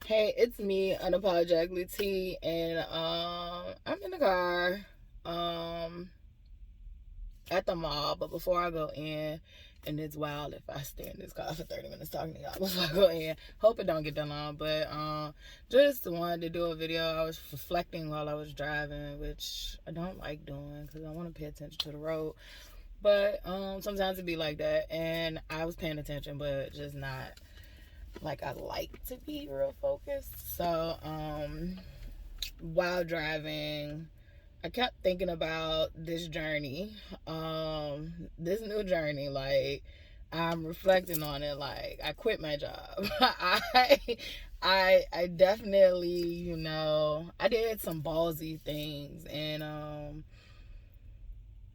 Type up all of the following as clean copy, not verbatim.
Hey, it's me, Unapologetically T, and I'm in the car um at the mall, but before I go in, and it's wild if I stay in this car for 30 minutes talking to y'all before I go in. Hope it don't get that long, but just wanted to do a video. I was reflecting while I was driving, which I don't like doing because I want to pay attention to the road. But sometimes it be like that, and I was paying attention, but just not like I like to be real focused. So while driving, I kept thinking about this journey, this new journey. Like, I'm reflecting on it. Like, I quit my job. I definitely, I did some ballsy things, and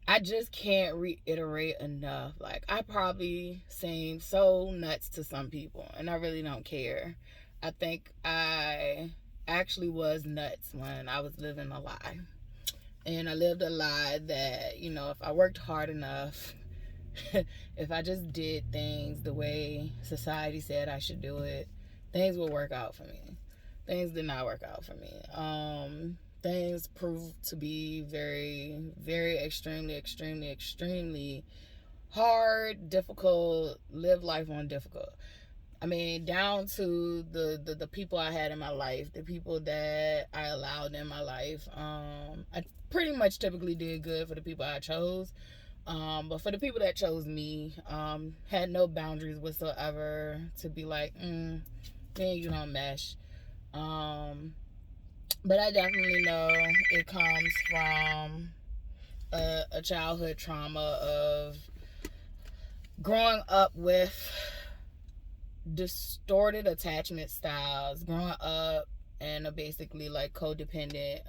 I just can't reiterate enough. Like, I probably seem so nuts to some people, and I really don't care. I think I actually was nuts when I was living a lie. And I lived a lie that, if I worked hard enough, if I just did things the way society said I should do it, things would work out for me. Things did not work out for me. Things proved to be very, very extremely hard, difficult, live life on difficult. I mean, down to the people I had in my life, the people that I allowed in my life. I pretty much typically did good for the people I chose. But for the people that chose me, had no boundaries whatsoever to be like, man, you don't mesh. But I definitely know it comes from a childhood trauma of growing up with distorted attachment styles, growing up in a basically like codependent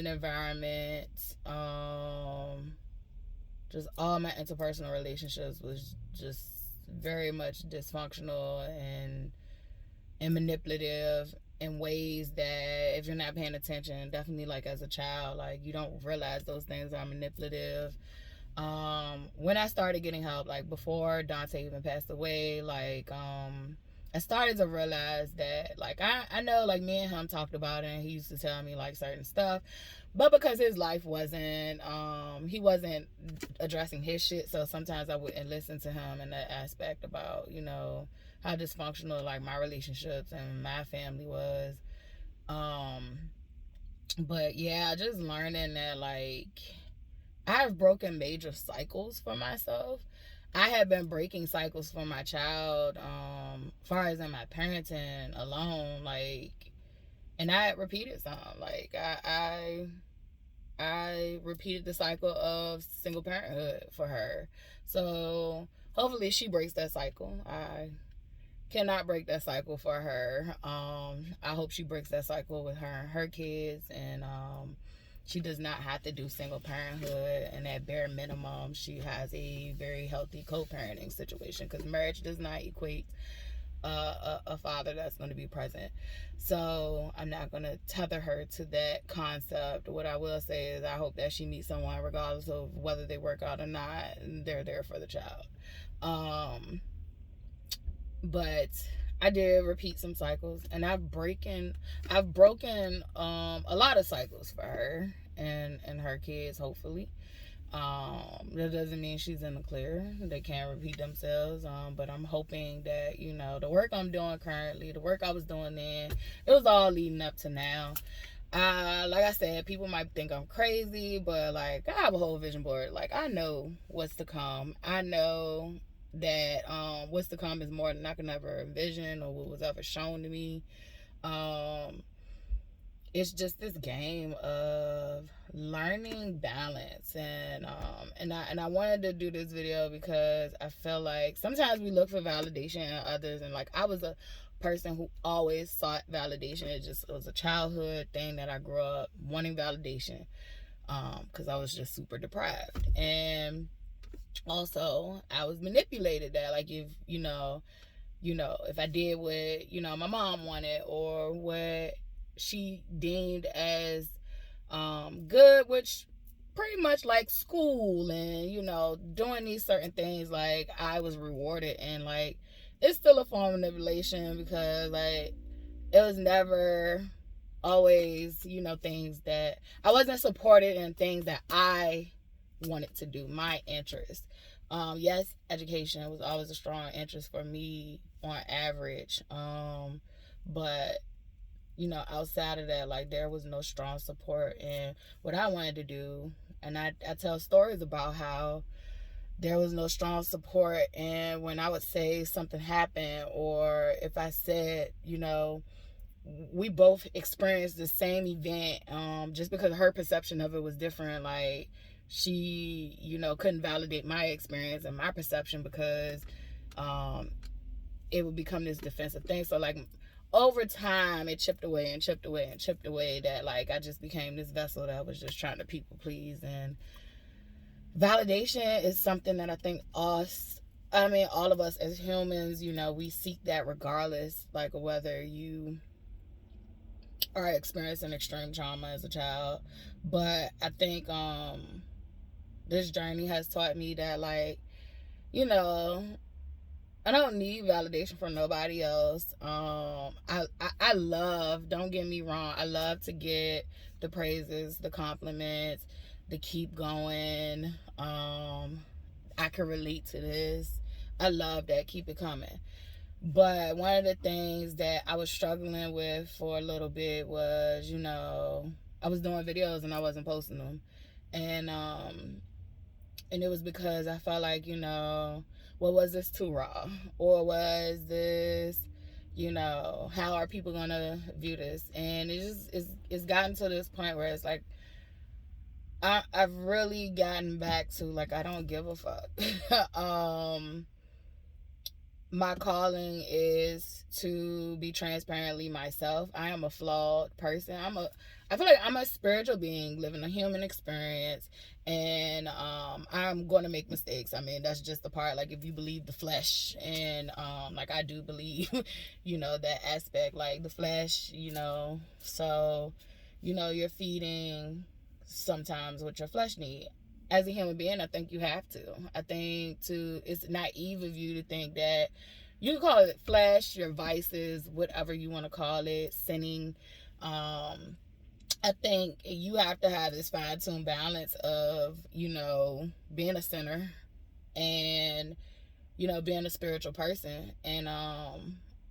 environment. Just all my interpersonal relationships was just very much dysfunctional and manipulative in ways that if you're not paying attention, definitely like as a child, like you don't realize those things are manipulative. When I started getting help, like before Dante even passed away, like I started to realize that like I know like me and him talked about it, and he used to tell me like certain stuff, but because his life wasn't he wasn't addressing his shit, so sometimes I wouldn't listen to him in that aspect about how dysfunctional like my relationships and my family was. But yeah, just learning that like I've broken major cycles for myself. I have been breaking cycles for my child, far as in my parenting alone, like, and I repeated some. Like, I repeated the cycle of single parenthood for her. So hopefully she breaks that cycle. I cannot break that cycle for her. I hope she breaks that cycle with her and her kids, and she does not have to do single parenthood, and at bare minimum she has a very healthy co-parenting situation, because marriage does not equate a father that's going to be present. So I'm not going to tether her to that concept. What I will say is I hope that she meets someone, regardless of whether they work out or not, and they're there for the child. But I did repeat some cycles, and I've broken a lot of cycles for her and her kids, hopefully. That doesn't mean she's in the clear. They can't repeat themselves. But I'm hoping that, the work I'm doing currently, the work I was doing then, it was all leading up to now. Like I said, people might think I'm crazy, but like I have a whole vision board. Like I know what's to come. I know that what's to come is more than I can ever envision or what was ever shown to me. It's just this game of learning balance, and I wanted to do this video because I feel like sometimes we look for validation in others, and like I was a person who always sought validation. It was a childhood thing that I grew up wanting validation, because I was just super deprived. And also I was manipulated that like if I did what my mom wanted or what she deemed as good, which pretty much like school and doing these certain things, like I was rewarded. And like it's still a form of manipulation because like it was never always, you know, things that I wasn't supported in things that I wanted to do, my interest. Yes, education was always a strong interest for me on average. But you know, outside of that, like there was no strong support in what I wanted to do. And I tell stories about how there was no strong support, and when I would say something happened, or if I said, you know, we both experienced the same event, just because her perception of it was different, like she, you know, couldn't validate my experience and my perception because um, it would become this defensive thing. So like over time it chipped away and chipped away and chipped away, that like I just became this vessel that was just trying to people please. And validation is something that I think all of us as humans, you know, we seek that regardless, like whether you are experiencing extreme trauma as a child. But I think this journey has taught me that, like, you know, I don't need validation from nobody else. I love, don't get me wrong, I love to get the praises, the compliments, the keep going. I can relate to this. I love that. Keep it coming. But one of the things that I was struggling with for a little bit was, you know, I was doing videos and I wasn't posting them. And it was because I felt like, you know, well, was this too raw? Or was this, you know, how are people gonna view this? And it's gotten to this point where it's like I've really gotten back to like I don't give a fuck. My calling is to be transparently myself. I am a flawed person. I feel like I'm a spiritual being living a human experience, and I'm going to make mistakes. I mean, that's just the part. Like if you believe the flesh, and like I do believe, you know, that aspect, like the flesh, you know. So, you know, you're feeding sometimes what your flesh needs. As a human being, I think you have to. I think it's naive of you to think that you can call it flesh, your vices, whatever you want to call it, sinning. I think you have to have this fine-tuned balance of, you know, being a sinner and, you know, being a spiritual person. And I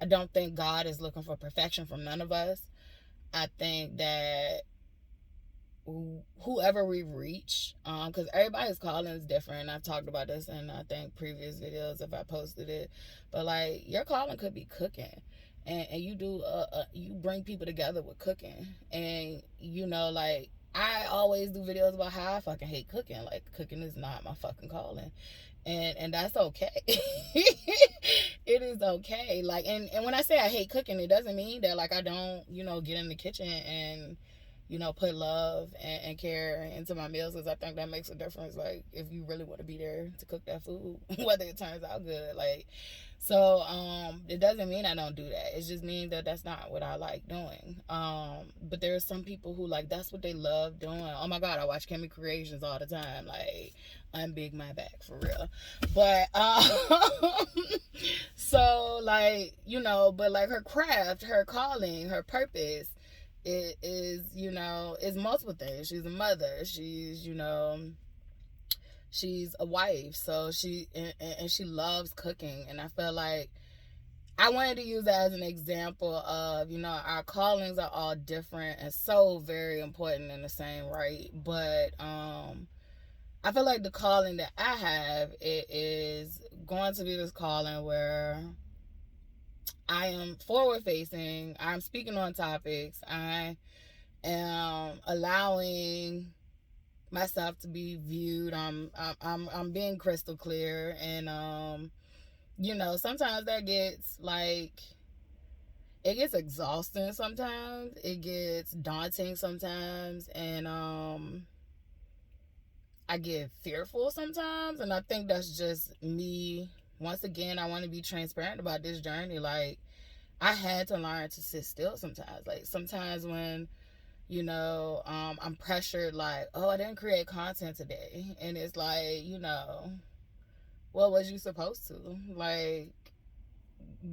don't think God is looking for perfection from none of us. I think that whoever we reach, because everybody's calling is different. I've talked about this in I think previous videos if I posted it, but like your calling could be cooking, and you do you bring people together with cooking, and you know, like I always do videos about how I fucking hate cooking. Like cooking is not my fucking calling, and that's okay. It is okay. Like and when I say I hate cooking, it doesn't mean that like I don't, you know, get in the kitchen and, you know, put love and care into my meals, because I think that makes a difference. Like if you really want to be there to cook that food, whether it turns out good, like, so it doesn't mean I don't do that. It just means that that's not what I like doing. But there are some people who like that's what they love doing. Oh my god, I watch Kimmy Creations all the time. Like unbig my back for real. But so like, you know, but like her craft, her calling, her purpose, it is, you know, is multiple things. She's a mother, she's, you know, she's a wife, so and she loves cooking. And I feel like I wanted to use that as an example of, you know, our callings are all different and so very important in the same right. But I feel like the calling that I have, it is going to be this calling where I am forward facing, I'm speaking on topics, I am allowing myself to be viewed. I'm being crystal clear, and you know, sometimes that gets like, it gets exhausting sometimes, it gets daunting sometimes, and I get fearful sometimes, and I think that's just me. Once again, I want to be transparent about this journey. Like I had to learn to sit still sometimes. Like sometimes when, you know, I'm pressured, like, oh, I didn't create content today, and it's like, you know, what was you supposed to? Like,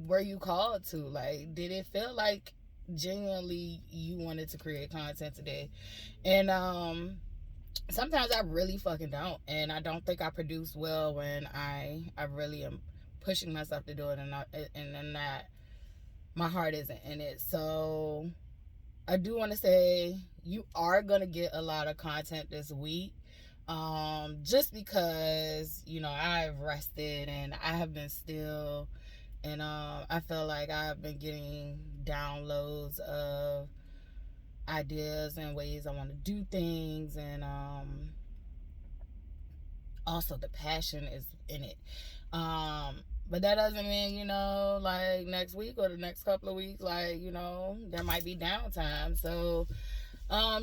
were you called to? Like, did it feel like genuinely you wanted to create content today? And sometimes I really fucking don't, and I don't think I produce well when I really am pushing myself to do it, and then that my heart isn't in it. So I do want to say you are gonna get a lot of content this week. Just because, you know, I've rested and I have been still, and I feel like I've been getting downloads of ideas and ways I want to do things, and also the passion is in it. But that doesn't mean, you know, like next week or the next couple of weeks, like, you know, there might be downtime. So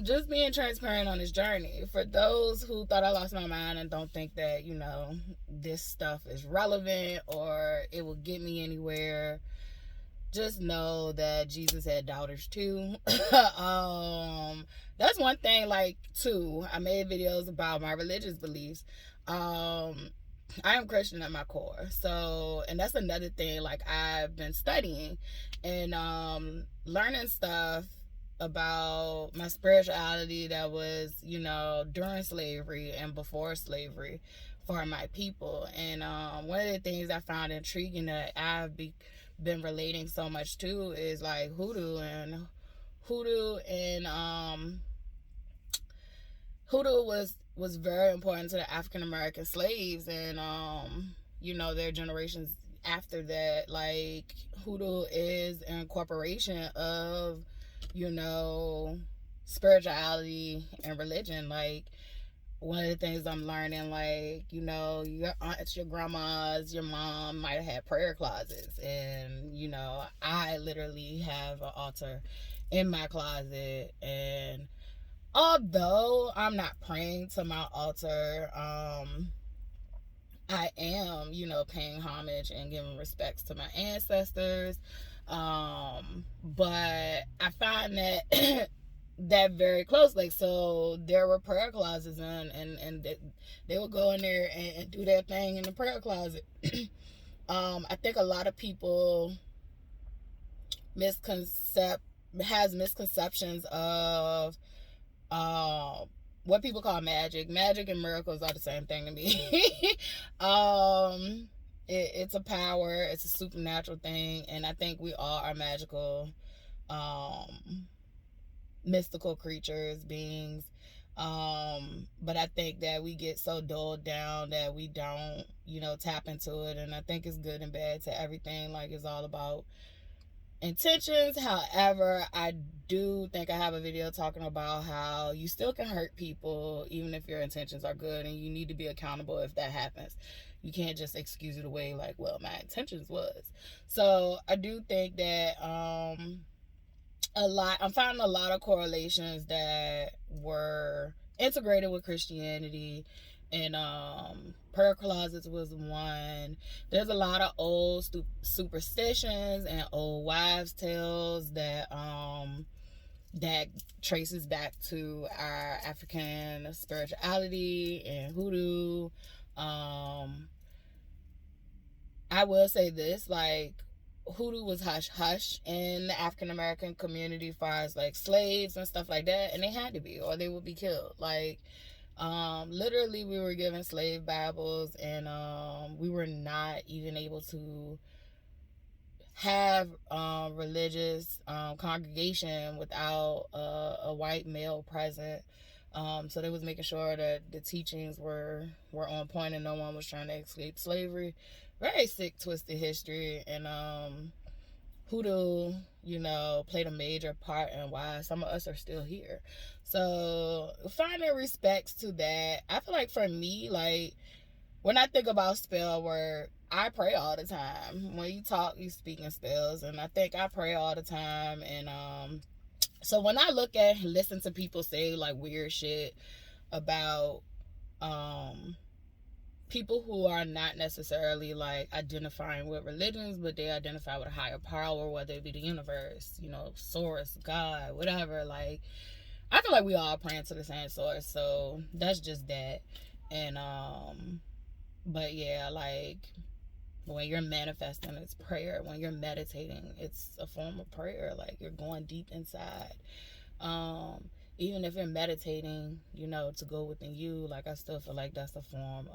just being transparent on this journey. For those who thought I lost my mind and don't think that, you know, this stuff is relevant or it will get me anywhere, just know that Jesus had daughters too. That's one thing. Like, too, I made videos about my religious beliefs. I am Christian at my core. So, and that's another thing. Like, I've been studying and learning stuff about my spirituality that was, you know, during slavery and before slavery for my people. And one of the things I found intriguing that I've been relating so much to is like hoodoo and hoodoo was very important to the African American slaves, and you know, their generations after that. Like, hoodoo is an incorporation of, you know, spirituality and religion. Like, one of the things I'm learning, like, you know, your aunts, your grandmas, your mom might have had prayer closets, and, you know, I literally have an altar in my closet. And although I'm not praying to my altar, I am, you know, paying homage and giving respects to my ancestors. But I find that that very close. Like, so there were prayer closets and they would go in there and do their thing in the prayer closet. I think a lot of people has misconceptions of what people call magic. Magic and miracles are the same thing to me. It's a power, it's a supernatural thing, and I think we all are magical, mystical creatures, beings. But I think that we get so dulled down that we don't, you know, tap into it. And I think it's good and bad to everything. Like, it's all about intentions. However, I do think I have a video talking about how you still can hurt people even if your intentions are good, and you need to be accountable if that happens. You can't just excuse it away like, well, my intentions was. So I do think that I'm finding a lot of correlations that were integrated with Christianity, and prayer closets was one. There's a lot of old superstitions and old wives' tales that traces back to our African spirituality and hoodoo. I will say this, like, hoodoo was hush hush in the African American community as far as like slaves and stuff like that, and they had to be, or they would be killed. Like, literally, we were given slave Bibles, and we were not even able to have religious congregation without a white male present. So they was making sure that the teachings were on point and no one was trying to escape slavery. Very sick, twisted history. And hoodoo, you know, played a major part in why some of us are still here. So finding respects to that. I feel like for me, like, when I think about spell work, I pray all the time. When you talk, you speak in spells, and I think I pray all the time. And so when I look at and listen to people say like weird shit about people who are not necessarily like identifying with religions, but they identify with a higher power, whether it be the universe, you know, source, God, whatever, like, I feel like we all praying to the same source. So that's just that. And but yeah, like, When you're manifesting, it's prayer. When you're meditating, it's a form of prayer. Like, you're going deep inside. Even if you're meditating, to go within you, like, I still feel like that's a form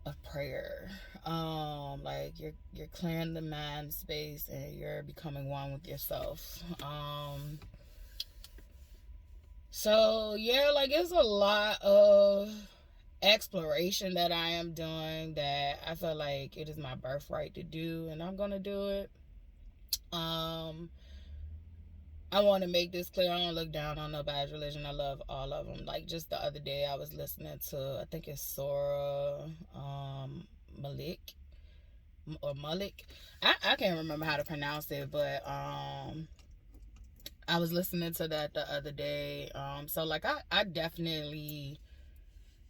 of prayer. Like, you're clearing the mind space and you're becoming one with yourself. So yeah, like, it's a lot of exploration that I am doing that I feel like it is my birthright to do, and I'm gonna do it. I want to make this clear. I don't look down on nobody's religion. I love all of them. Like, just the other day, I was listening to, I think it's Sora Malik or Malik. I can't remember how to pronounce it, but I was listening to that the other day. So like, I definitely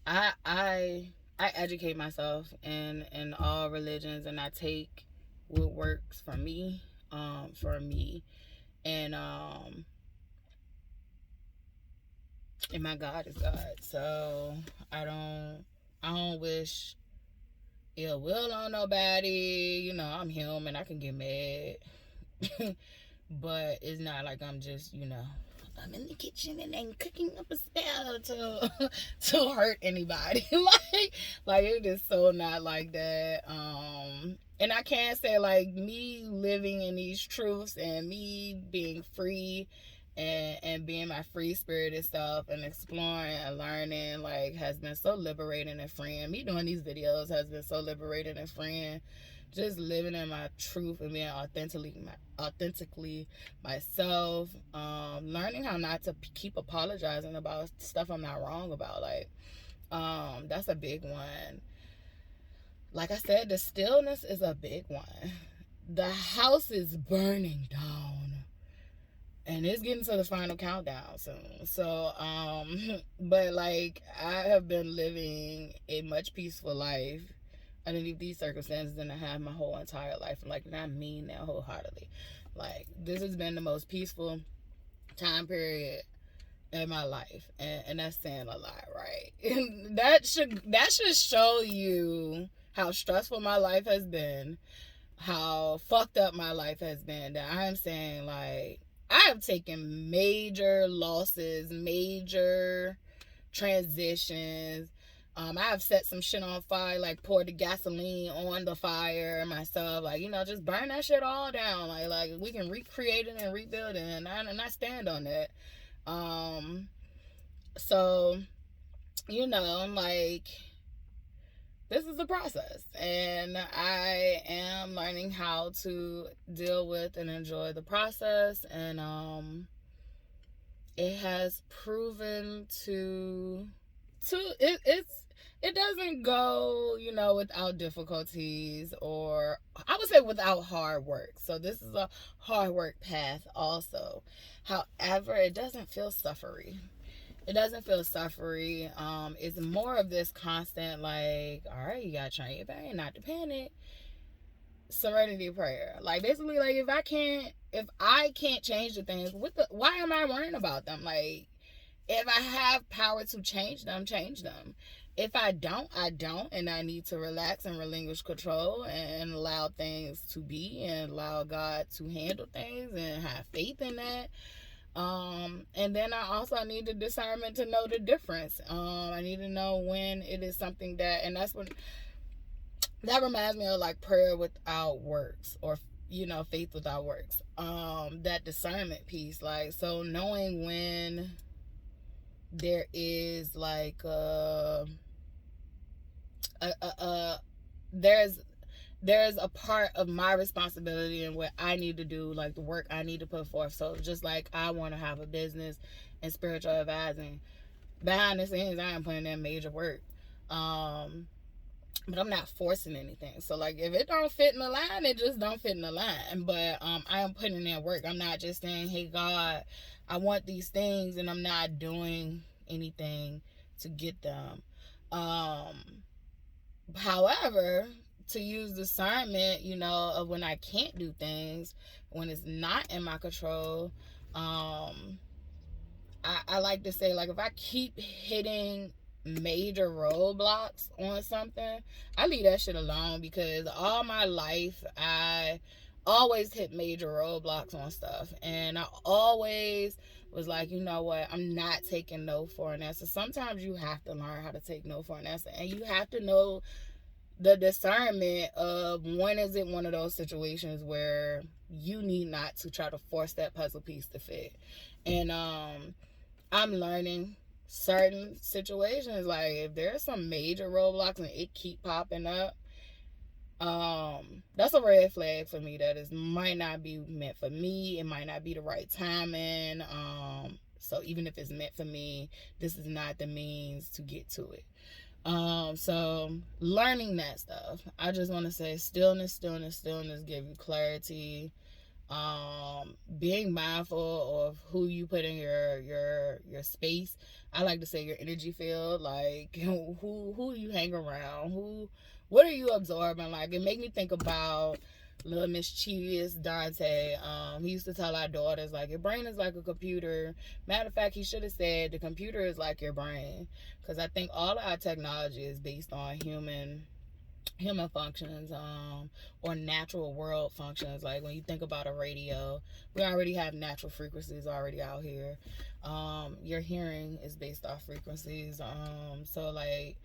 I educate myself in all religions, and I take what works for me, and my God is God. So I don't wish ill will on nobody. I'm human. I can get mad. But it's not like I'm just, I'm in the kitchen and I'm cooking up a spell to hurt anybody. like it is so not like that. And I can't say, like, me living in these truths and me being free and being my free spirited self and exploring and learning, like, has been so liberating and freeing. Me doing these videos has been so liberating and freeing. Just living in my truth and being authentically myself. Learning how not to keep apologizing about stuff I'm not wrong about. Like, that's a big one. Like I said, the stillness is a big one. The house is burning down, and it's getting to the final countdown soon. So, but like, I have been living a much peaceful life underneath these circumstances than I have my whole entire life. Like, and I mean that wholeheartedly. Like, this has been the most peaceful time period in my life, and that's saying a lot, right? And that should show you how stressful my life has been, how fucked up my life has been, that I'm saying, like, I have taken major losses, major transitions. I have set some shit on fire, like poured the gasoline on the fire myself, like, just burn that shit all down. Like we can recreate it and rebuild it, and I stand on that. So, like, this is the process, and I am learning how to deal with and enjoy the process, and it has proven it doesn't go, without difficulties, or I would say without hard work. So this is a hard work path also. However, it doesn't feel suffery. It doesn't feel suffery. It's more of this constant, like, all right, you gotta train your brain not to panic. Serenity prayer. Like, basically, like, if I can't change the things, why am I worrying about them? Like, if I have power to change them, change them. If I don't, I don't, and I need to relax and relinquish control and allow things to be and allow God to handle things and have faith in that. And then I also need the discernment to know the difference. I need to know when it is something that reminds me of, like, prayer without works, or faith without works. That discernment piece, like, so knowing when there is, like, there's a part of my responsibility and what I need to do, like the work I need to put forth. So just like I want to have a business and spiritual advising, behind the scenes I am putting in major work, but I'm not forcing anything. So, like, if it don't fit in the line, it just don't fit in the line. But I am putting in work. I'm not just saying, hey, God, I want these things, and I'm not doing anything to get them. However, to use discernment, of when I can't do things, when it's not in my control, I like to say, like, if I keep hitting major roadblocks on something, I leave that shit alone, because all my life I always hit major roadblocks on stuff, and I always was like, you know what, I'm not taking no for an answer. Sometimes you have to learn how to take no for an answer, and you have to know the discernment of when is it one of those situations where you need not to try to force that puzzle piece to fit. And I'm learning certain situations, like if there's some major roadblocks and it keep popping up, that's a red flag for me. That is might not be meant for me. It might not be the right timing. So even if it's meant for me, this is not the means to get to it. So learning that stuff. I just want to say stillness, give you clarity. Being mindful of who you put in your space. I like to say your energy field, like who you hang around, what are you absorbing. Like, it made me think about little mischievous Dante. He used to tell our daughters, like, your brain is like a computer. Matter of fact, he should have said the computer is like your brain, because I think all of our technology is based on human functions, or natural world functions. Like when you think about a radio, we already have natural frequencies already out here. Your hearing is based off frequencies. So like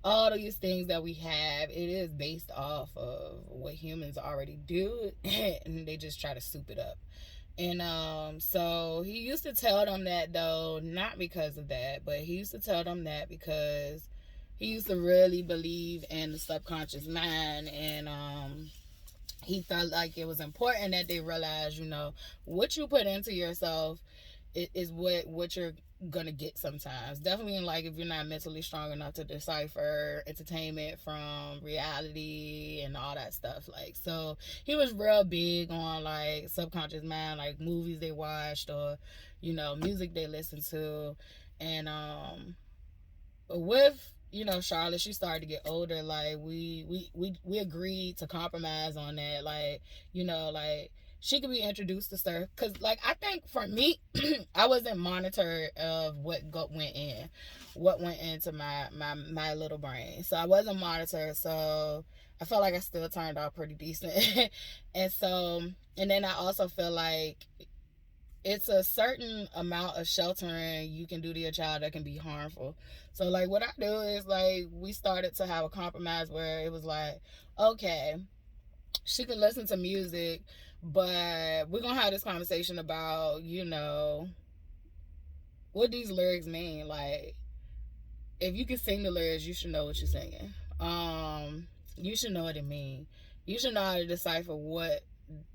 all these things that we have, it is based off of what humans already do, and they just try to soup it up. And so he used to tell them that, though, not because of that, but he used to tell them that because he used to really believe in the subconscious mind. And he felt like it was important that they realize, what you put into yourself is what you're gonna get sometimes. Definitely, like, if you're not mentally strong enough to decipher entertainment from reality and all that stuff. Like, so he was real big on like subconscious mind, like movies they watched, or music they listened to. And with Charlotte, she started to get older. Like we agreed to compromise on that. Like, like she could be introduced to stuff, because like I think for me, I wasn't monitored of what went into my little brain. So I wasn't monitored. So I felt like I still turned out pretty decent. And then I also feel like it's a certain amount of sheltering you can do to your child that can be harmful. So like what I do is, like, we started to have a compromise where it was like, okay, she can listen to music, but we're gonna have this conversation about what these lyrics mean. Like, if you can sing the lyrics, you should know what you're singing. You should know what it means. You should know how to decipher what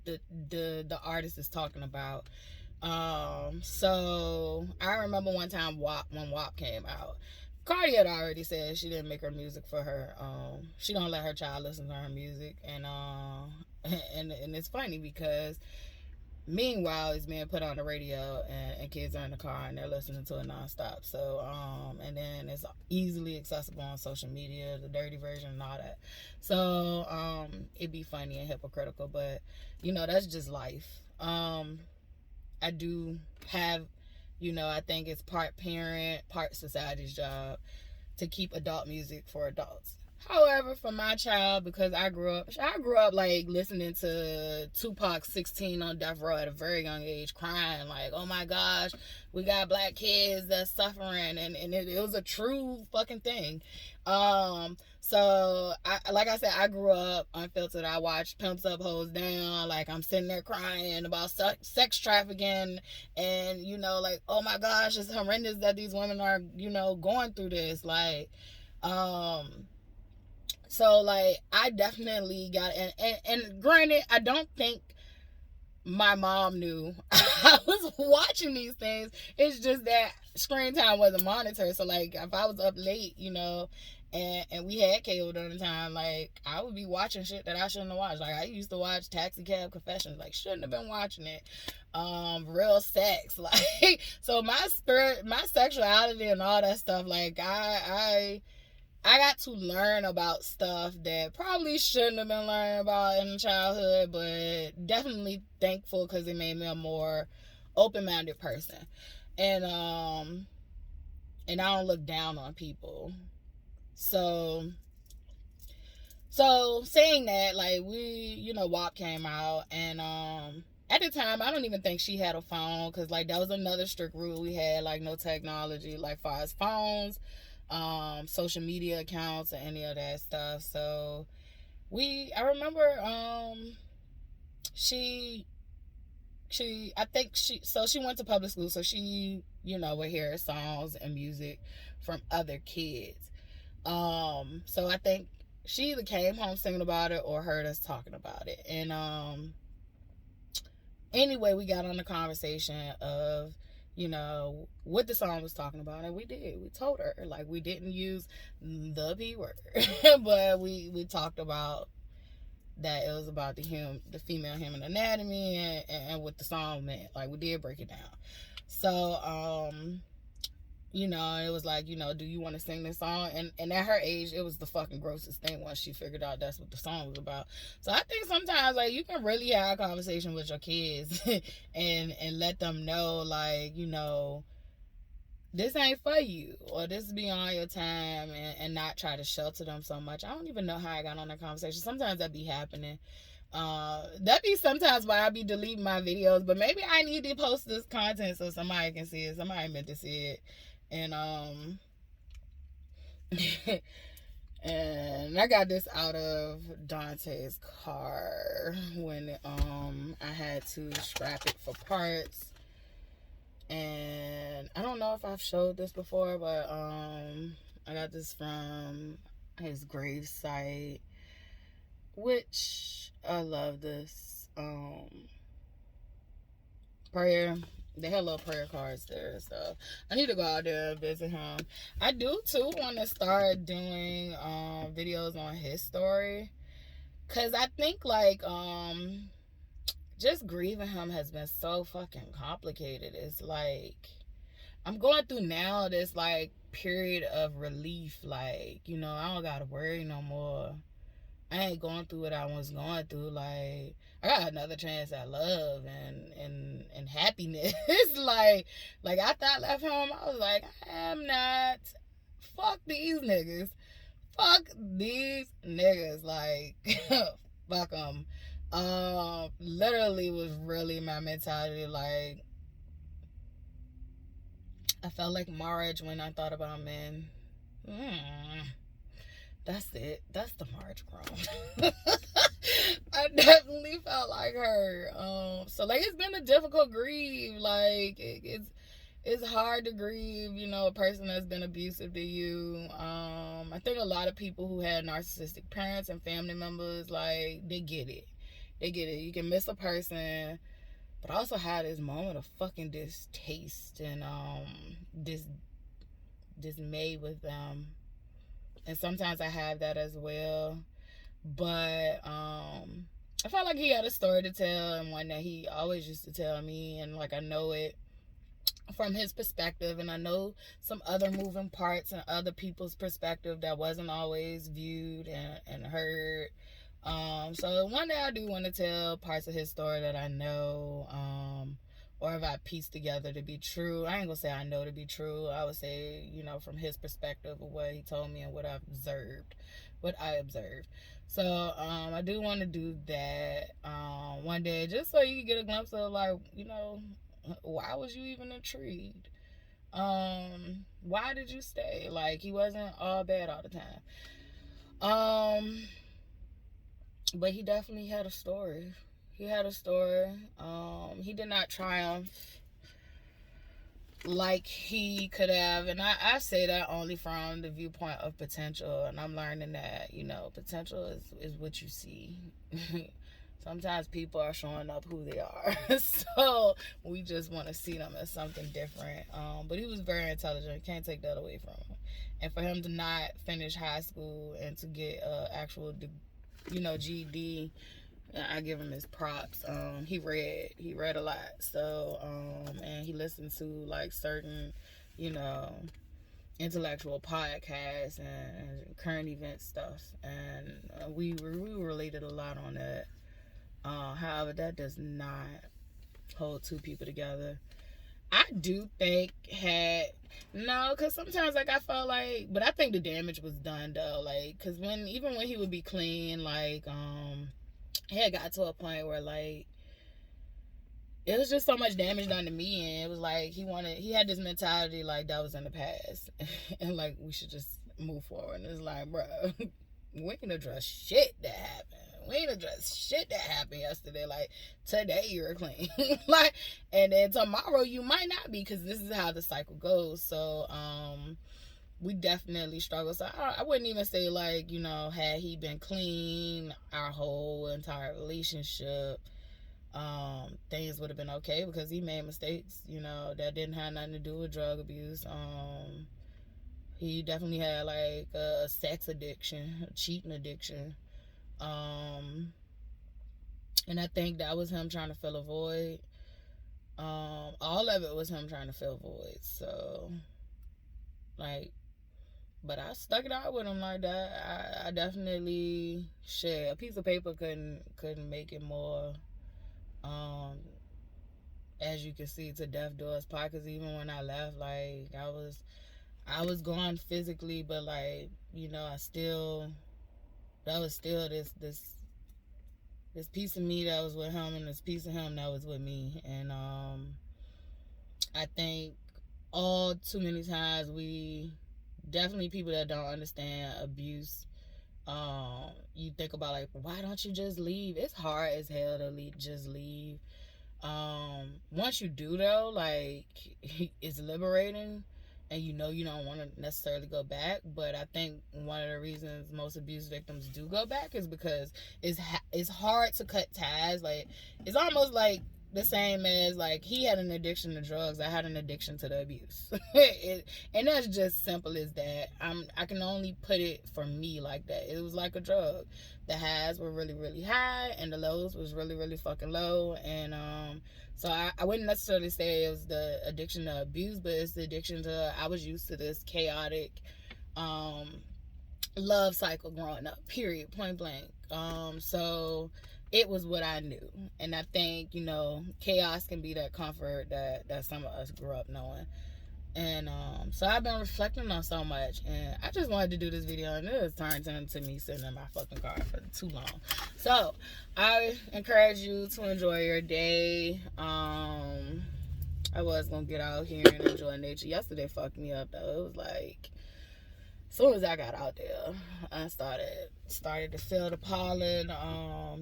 the artist is talking about. So I remember one time when WAP came out, Cardi had already said she didn't make her music for her. She don't let her child listen to her music, and and it's funny because meanwhile it's being put on the radio, and kids are in the car and they're listening to it nonstop. So and then it's easily accessible on social media, the dirty version and all that. So it'd be funny and hypocritical, but that's just life. I do have, I think it's part parent, part society's job to keep adult music for adults. However, for my child, because I grew up like listening to Tupac 16 on Death Row at a very young age, crying like, oh my gosh, we got black kids that's suffering, and it was a true fucking thing. So like I said, I grew up unfiltered. I watched Pimps Up, Hoes Down. Like, I'm sitting there crying about sex trafficking, and like, oh my gosh, it's horrendous that these women are going through this. Like, so like I definitely got, and granted, I don't think my mom knew I was watching these things. It's just that screen time wasn't monitored. So like if I was up late, and we had cable during the time, like I would be watching shit that I shouldn't have watched. Like I used to watch Taxi Cab Confessions, like shouldn't have been watching it. Real sex, like, so my sexuality and all that stuff, like I got to learn about stuff that probably shouldn't have been learned about in childhood, but definitely thankful because it made me a more open-minded person. And and I don't look down on people. So saying that, like, we, you know, WAP came out, and at the time I don't even think she had a phone, because like that was another strict rule we had, like no technology, like far as phones, social media accounts, or any of that stuff. So I remember she I think she went to public school, so she, you know, would hear songs and music from other kids. So I think she either came home singing about it or heard us talking about it. And anyway, we got on the conversation of, you know, what the song was talking about, and we told her, like, we didn't use the P word, but we talked about that it was about the female human anatomy, and what the song meant. Like, we did break it down. So you know, it was like, you know, do you want to sing this song? And at her age, it was the fucking grossest thing once she figured out that's what the song was about. So I think sometimes, like, you can really have a conversation with your kids and let them know, like, you know, this ain't for you, or this is beyond your time, and not try to shelter them so much. I don't even know how I got on that conversation. Sometimes that be happening. That be sometimes why I be deleting my videos, but maybe I need to post this content so somebody can see it. Somebody meant to see it. And and I got this out of Dante's car when I had to scrap it for parts. And I don't know if I've showed this before, but I got this from his grave site, which I love this prayer. They had little prayer cards there, so I need to go out there and visit him. I do too want to start doing videos on his story, cause I think, like, just grieving him has been so fucking complicated. It's like I'm going through now this, like, period of relief. Like, you know, I don't gotta worry no more. I ain't going through what I was going through. Like, I got another chance at love and happiness. like after I left home, I was like, I am not. Fuck these niggas. Fuck these niggas. Like, fuck them. Literally was really my mentality. Like, I felt like Marge when I thought about men. That's it. That's the Marge grown. I definitely felt like her. So, like, it's been a difficult grieve. Like, it's hard to grieve, you know, a person that's been abusive to you. I think a lot of people who had narcissistic parents and family members, like, they get it. They get it. You can miss a person, but also have this moment of fucking distaste and dismay with them. And sometimes I have that as well. But I felt like he had a story to tell, and one that he always used to tell me, and, like, I know it from his perspective, and I know some other moving parts and other people's perspective that wasn't always viewed and heard. So one day I do want to tell parts of his story that I know, or if I piece together to be true. I ain't gonna say I know to be true. I would say, you know, from his perspective of what he told me and what I observed. So I do want to do that one day, just so you can get a glimpse of, like, you know, why was you even intrigued? Why did you stay? Like, he wasn't all bad all the time. But he definitely had a story. He had a story. He did not triumph like he could have. And I say that only from the viewpoint of potential. And I'm learning that, you know, potential is what you see. Sometimes people are showing up who they are. So we just want to see them as something different. But he was very intelligent. Can't take that away from him. And for him to not finish high school and to get actual, you know, GED, I give him his props. He read a lot. So, and he listened to, like, certain, you know, intellectual podcasts and current event stuff. And we related a lot on that. However, that does not hold two people together. I do think had no, because sometimes like I felt like, but I think the damage was done though, like because even when he would be clean, like he had got to a point where like it was just so much damage done to me, and it was like he had this mentality like that was in the past, and like we should just move forward. And it's like, bro, we can address shit that happened. We ain't address shit that happened yesterday. Like today you're clean, like, and then tomorrow you might not be, because this is how the cycle goes. So we definitely struggle. So I wouldn't even say like, you know, had he been clean our whole entire relationship, things would have been okay, because he made mistakes, you know, that didn't have nothing to do with drug abuse. He definitely had like a sex addiction, a cheating addiction. And I think that was him trying to fill a void. All of it was him trying to fill voids. So, like, but I stuck it out with him like that. I definitely share. A piece of paper couldn't make it more. As you can see, to death do us part. Cause even when I left, like I was gone physically, but like, you know, that was still this piece of me that was with him, and this piece of him that was with me. And I think all too many times we definitely, people that don't understand abuse, you think about like, why don't you just leave? It's hard as hell to just leave. Once you do though, like it's liberating, and you know you don't want to necessarily go back. But I think one of the reasons most abuse victims do go back is because it's hard to cut ties. Like it's almost like the same as like he had an addiction to drugs, I had an addiction to the abuse. And that's just simple as that. I can only put it for me like that. It was like a drug. The highs were really really high, and the lows was really really fucking low. And so I wouldn't necessarily say it was the addiction to abuse, but it's the addiction to, I was used to this chaotic love cycle growing up, period, point blank. So it was what I knew. And I think, you know, chaos can be that comfort that some of us grew up knowing. And so I've been reflecting on so much, and I just wanted to do this video, and it has turned into me sitting in my fucking car for too long. So I encourage you to enjoy your day. I was gonna get out here and enjoy nature. Yesterday fucked me up though. It was like, as soon as I got out there, I started to feel the pollen.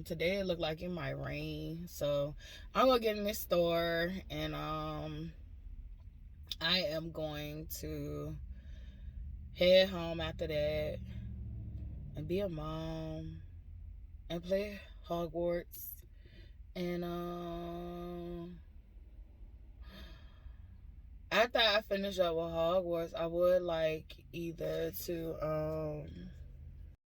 Today it looked like it might rain, so I'm gonna get in this store, and I am going to head home after that and be a mom and play Hogwarts. And after I finish up with Hogwarts, I would like either to